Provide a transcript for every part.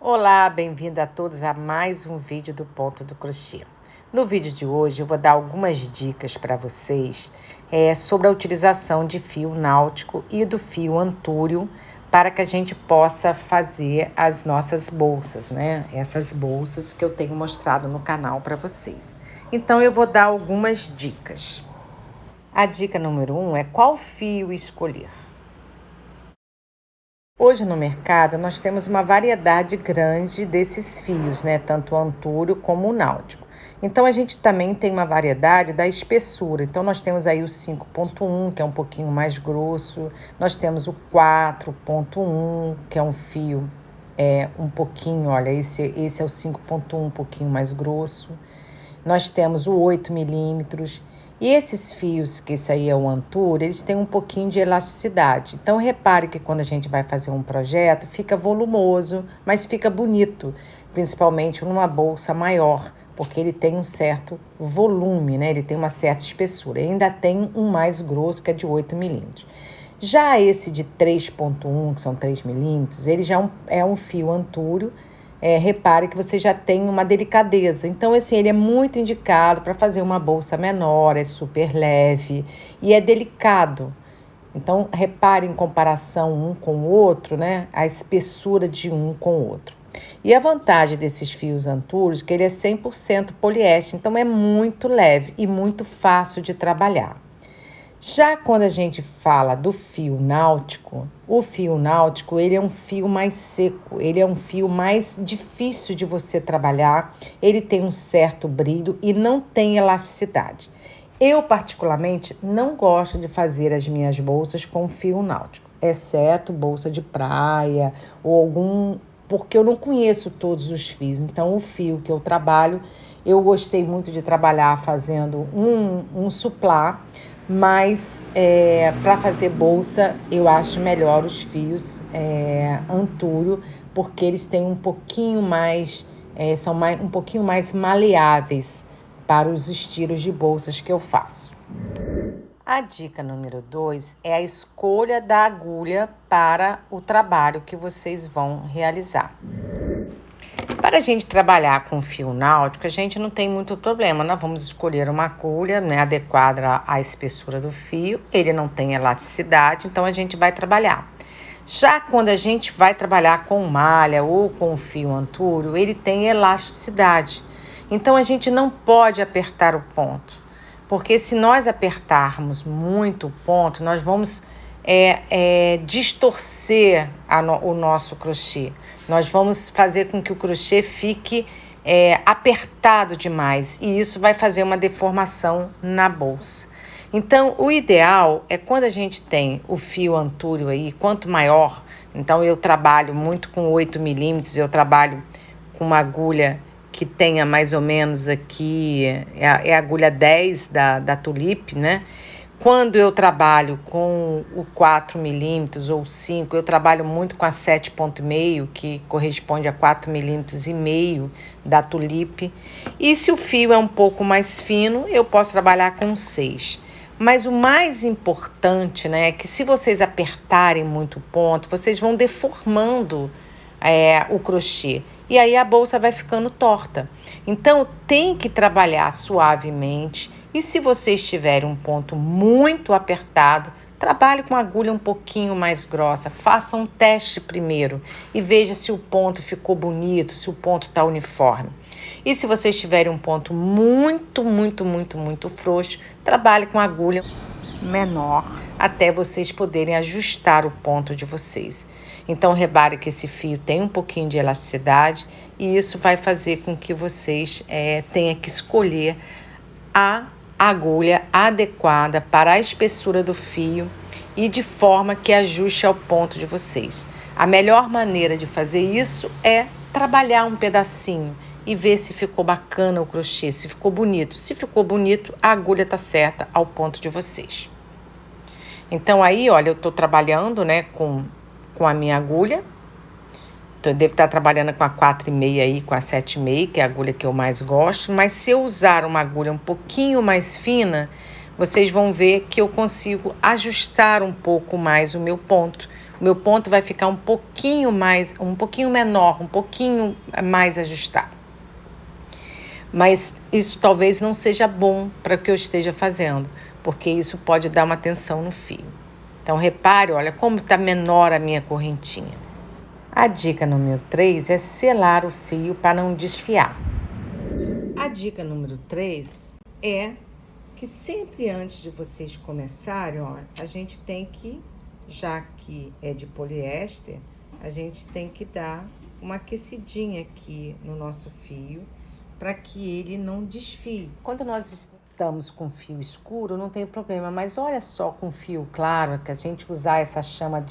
Olá, bem-vindo a todos a mais um vídeo do Ponto do Crochê. No vídeo de hoje eu vou dar algumas dicas para vocês sobre a utilização de fio náutico e do fio antúrio para que a gente possa fazer as nossas bolsas, né? Essas bolsas que eu tenho mostrado no canal para vocês. Então eu vou dar algumas dicas. A dica número 1 é qual fio escolher. Hoje no mercado nós temos uma variedade grande desses fios, né? Tanto o antúrio como o náutico. Então a gente também tem uma variedade da espessura. Então nós temos aí o 5.1, que é um pouquinho mais grosso. Nós temos o 4.1, que é um fio um pouquinho, olha, esse é o 5.1, um pouquinho mais grosso. Nós temos o 8 milímetros. E esses fios, que esse aí é o antúrio, eles têm um pouquinho de elasticidade. Então, repare que quando a gente vai fazer um projeto, fica volumoso, mas fica bonito, principalmente numa bolsa maior, porque ele tem um certo volume, né? Ele tem uma certa espessura. E ainda tem um mais grosso, que é de 8 milímetros. Já esse de 3.1, que são 3 milímetros, ele já é um fio antúrio. Repare que você já tem uma delicadeza. Então, assim, ele é muito indicado para fazer uma bolsa menor, é super leve e é delicado. Então, repare em comparação um com o outro, né? A espessura de um com o outro. E a vantagem desses fios antúrios é que ele é 100% poliéster, então é muito leve e muito fácil de trabalhar. Já quando a gente fala do fio náutico, o fio náutico, ele é um fio mais seco, ele é um fio mais difícil de você trabalhar, ele tem um certo brilho e não tem elasticidade. Eu, particularmente, não gosto de fazer as minhas bolsas com fio náutico, exceto bolsa de praia ou algum, porque eu não conheço todos os fios. Então, o fio que eu trabalho, eu gostei muito de trabalhar fazendo um suplá, mas para fazer bolsa eu acho melhor os fios antúrio, porque eles têm um pouquinho mais, um pouquinho mais maleáveis para os estilos de bolsas que eu faço. A dica número 2 é a escolha da agulha para o trabalho que vocês vão realizar. Para a gente trabalhar com fio náutico, a gente não tem muito problema. Nós vamos escolher uma agulha, né, adequada à espessura do fio. Ele não tem elasticidade, então a gente vai trabalhar. Já quando a gente vai trabalhar com malha ou com fio antúrio, ele tem elasticidade. Então a gente não pode apertar o ponto, porque se nós apertarmos muito o ponto, nós vamos distorcer o nosso crochê. Nós vamos fazer com que o crochê fique apertado demais e isso vai fazer uma deformação na bolsa. Então, o ideal é quando a gente tem o fio antúrio aí, quanto maior, então eu trabalho muito com 8 milímetros, eu trabalho com uma agulha que tenha mais ou menos aqui, é a agulha 10 da Tulip, né? Quando eu trabalho com o 4 milímetros ou 5, eu trabalho muito com a 7,5, que corresponde a 4 milímetros e meio da Tulip. E se o fio é um pouco mais fino, eu posso trabalhar com 6. Mas o mais importante, né, é que se vocês apertarem muito o ponto, vocês vão deformando o crochê. E aí a bolsa vai ficando torta. Então, tem que trabalhar suavemente. E se vocês tiverem um ponto muito apertado, trabalhe com a agulha um pouquinho mais grossa. Faça um teste primeiro e veja se o ponto ficou bonito, se o ponto está uniforme. E se vocês tiverem um ponto muito frouxo, trabalhe com a agulha menor até vocês poderem ajustar o ponto de vocês. Então, repare que esse fio tem um pouquinho de elasticidade e isso vai fazer com que vocês tenham que escolher a agulha adequada para a espessura do fio e de forma que ajuste ao ponto de vocês. A melhor maneira de fazer isso é trabalhar um pedacinho e ver se ficou bacana o crochê, se ficou bonito. Se ficou bonito, a agulha está certa ao ponto de vocês. Então, aí, olha, eu estou trabalhando, né, com a minha agulha. Então, eu devo estar trabalhando com a 4,5 aí, com a 7,5, que é a agulha que eu mais gosto. Mas se eu usar uma agulha um pouquinho mais fina, vocês vão ver que eu consigo ajustar um pouco mais o meu ponto. o meu ponto vai ficar um pouquinho menor, um pouquinho mais ajustado. Mas isso talvez não seja bom para o que eu esteja fazendo, porque isso pode dar uma tensão no fio. Então, repare, olha, como está menor a minha correntinha. A dica número 3 é selar o fio para não desfiar. A dica número 3 é que sempre antes de vocês começarem, ó, a gente tem que, já que é de poliéster, a gente tem que dar uma aquecidinha aqui no nosso fio, para que ele não desfie. Quando nós estamos com fio escuro, não tem problema, mas olha só com fio claro, que a gente usar essa chama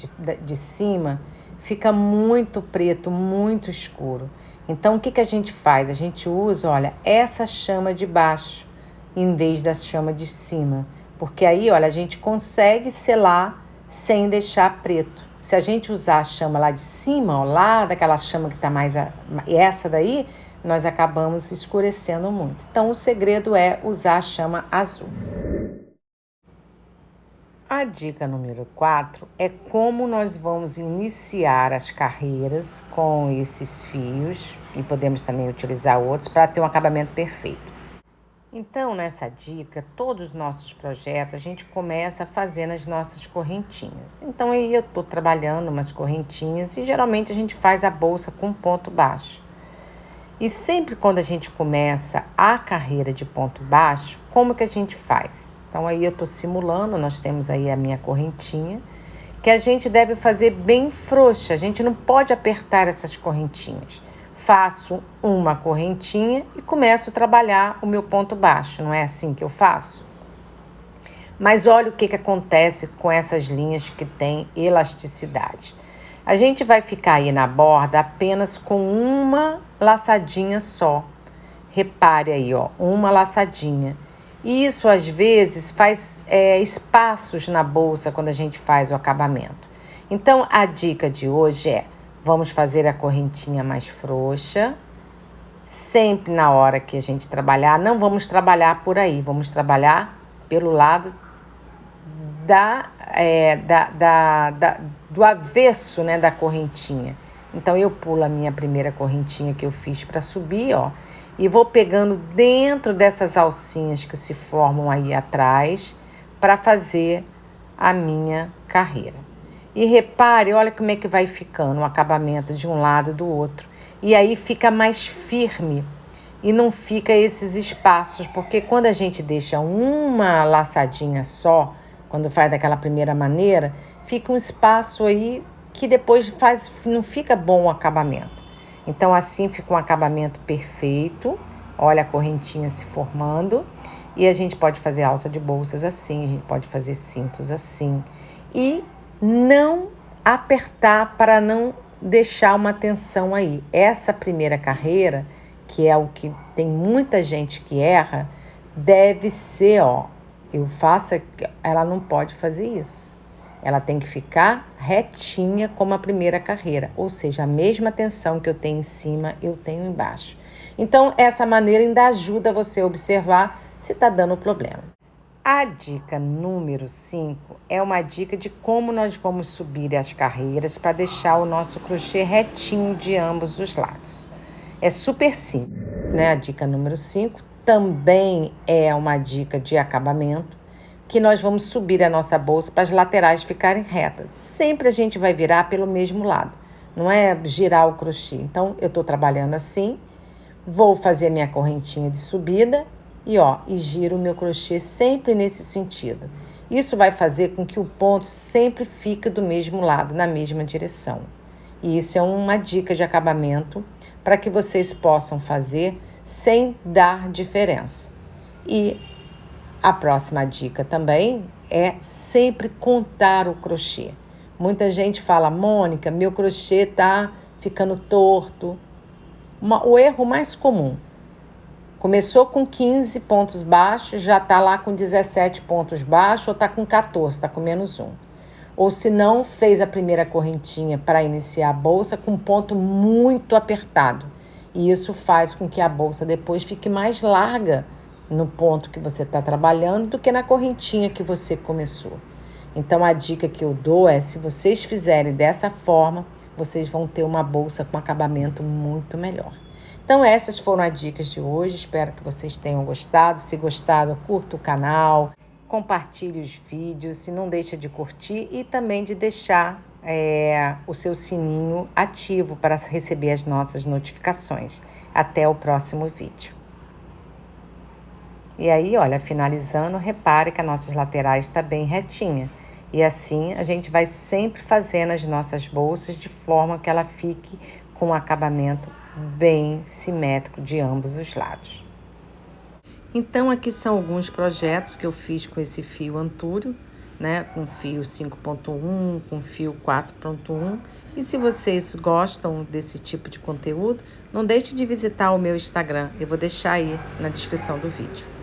de cima, fica muito preto, muito escuro. Então, o que a gente faz? A gente usa, olha, essa chama de baixo, em vez da chama de cima. Porque aí, olha, a gente consegue selar sem deixar preto. Se a gente usar a chama lá de cima, ó, lá daquela chama que tá mais... essa daí, nós acabamos escurecendo muito. Então, o segredo é usar a chama azul. A dica número 4 é como nós vamos iniciar as carreiras com esses fios, e podemos também utilizar outros para ter um acabamento perfeito. Então, nessa dica, todos os nossos projetos, a gente começa fazendo as nossas correntinhas. Então, aí eu estou trabalhando umas correntinhas e geralmente a gente faz a bolsa com ponto baixo. E sempre quando a gente começa a carreira de ponto baixo, como que a gente faz? Então, aí eu estou simulando, nós temos aí a minha correntinha, que a gente deve fazer bem frouxa, a gente não pode apertar essas correntinhas. Faço uma correntinha e começo a trabalhar o meu ponto baixo, não é assim que eu faço? Mas olha o que acontece com essas linhas que têm elasticidade. A gente vai ficar aí na borda apenas com uma laçadinha só. Repare aí, ó, uma laçadinha. E isso, às vezes, faz espaços na bolsa quando a gente faz o acabamento. Então, a dica de hoje é, vamos fazer a correntinha mais frouxa. Sempre na hora que a gente trabalhar, não vamos trabalhar por aí, vamos trabalhar pelo lado do avesso, né, da correntinha. Então, eu pulo a minha primeira correntinha que eu fiz para subir, ó, e vou pegando dentro dessas alcinhas que se formam aí atrás para fazer a minha carreira. E repare, olha como é que vai ficando o acabamento de um lado e do outro. E aí fica mais firme e não fica esses espaços, porque quando a gente deixa uma laçadinha só, quando faz daquela primeira maneira, fica um espaço aí que depois não fica bom o acabamento. Então, assim fica um acabamento perfeito. Olha a correntinha se formando. E a gente pode fazer alça de bolsas assim, a gente pode fazer cintos assim. E não apertar para não deixar uma tensão aí. Essa primeira carreira, que é o que tem muita gente que erra, deve ser, ó, ela não pode fazer isso. Ela tem que ficar retinha como a primeira carreira, ou seja, a mesma tensão que eu tenho em cima, eu tenho embaixo. Então, essa maneira ainda ajuda você a observar se está dando problema. A dica número 5 é uma dica de como nós vamos subir as carreiras para deixar o nosso crochê retinho de ambos os lados. É super simples, né? A dica número 5 também é uma dica de acabamento, que nós vamos subir a nossa bolsa para as laterais ficarem retas. Sempre a gente vai virar pelo mesmo lado, não é girar o crochê. Então, eu estou trabalhando assim, vou fazer minha correntinha de subida e giro o meu crochê sempre nesse sentido. Isso vai fazer com que o ponto sempre fique do mesmo lado, na mesma direção. E isso é uma dica de acabamento para que vocês possam fazer sem dar diferença. E a próxima dica também é sempre contar o crochê. Muita gente fala, Mônica, meu crochê tá ficando torto. O erro mais comum, começou com 15 pontos baixos, já tá lá com 17 pontos baixos, ou tá com 14, tá com -1. Ou se não, fez a primeira correntinha para iniciar a bolsa com ponto muito apertado. E isso faz com que a bolsa depois fique mais larga no ponto que você está trabalhando do que na correntinha que você começou. Então, a dica que eu dou é, se vocês fizerem dessa forma, vocês vão ter uma bolsa com acabamento muito melhor. Então, essas foram as dicas de hoje. Espero que vocês tenham gostado. Se gostado, curta o canal, compartilhe os vídeos, e não deixa de curtir e também de deixar o seu sininho ativo para receber as nossas notificações. Até o próximo vídeo. E aí, olha, finalizando, repare que as nossas laterais está bem retinha. E assim, a gente vai sempre fazendo as nossas bolsas de forma que ela fique com um acabamento bem simétrico de ambos os lados. Então, aqui são alguns projetos que eu fiz com esse fio Antúrio, né? Com fio 5.1, com fio 4.1. E se vocês gostam desse tipo de conteúdo, não deixe de visitar o meu Instagram. Eu vou deixar aí na descrição do vídeo.